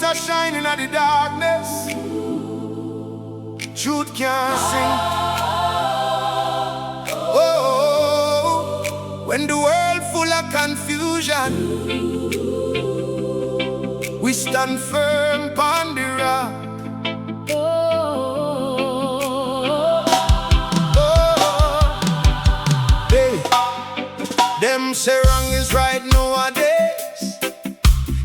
a shining at the darkness. Truth can't sing. Oh, when the world full of confusion, we stand firm upon the rock. Them say wrong is right nowadays.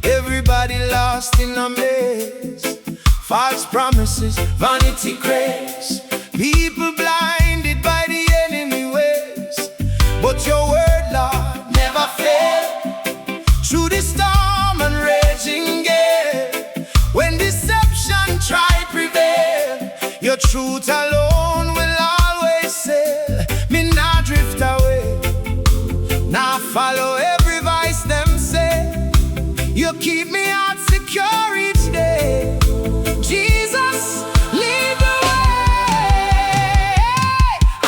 Everybody lost in a maze. False promises, vanity craze. People blinded by the enemy ways. But your word, Lord, never fail. Through the storm and raging gale, when deception try prevail, your truth alone will always sail. Me not drift away, now follow every vice them say. You keep me out secure each day. Jesus, lead the way.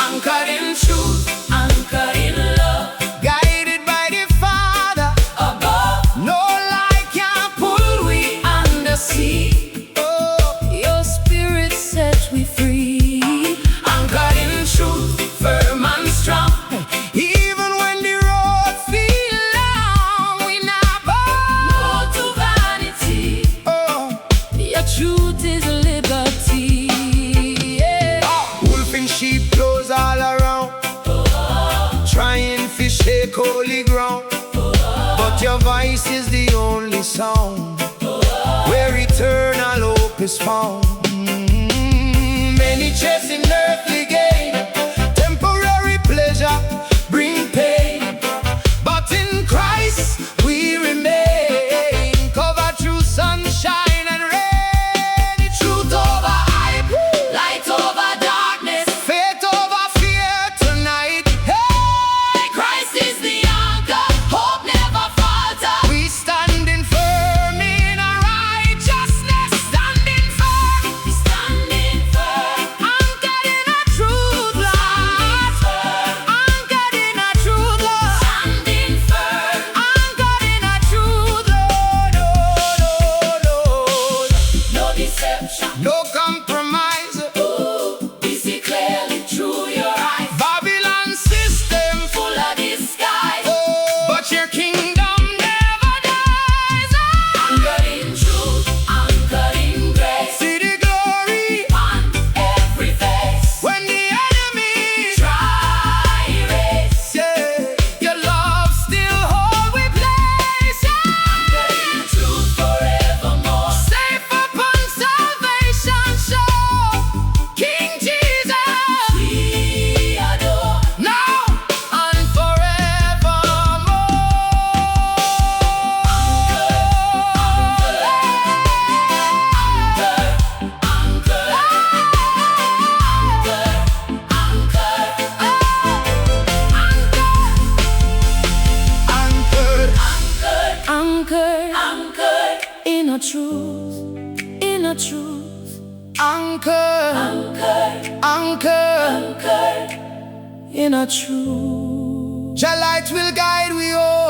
Anchored in truth, anchored in love, guided by the Father above. No lie can pull we under sea. Oh, your spirit set we free. Anchored in truth, firm and strong. Truth is liberty, yeah. Wolfing sheep close all around, trying to shake holy ground. But your voice is the only sound where eternal hope is found. Many chasing earthly gain, temporary pleasure bring pain, but in Christ we remain, covered through sunshine. No compromise. Ooh, we see clearly through your eyes. Babylon system full of disguise. Oh, but your kingdom never dies. Anchored in truth, anchored in grace. See the glory on every face. When the enemy try erase, yeah, your love still hold we place. Yeah. Anchored in truth forevermore. Safe upon salvation shore. King Jesus, we adore, now and forevermore. Anchored in a truth, in a truth. Anchored in a truth. Your light will guide we all.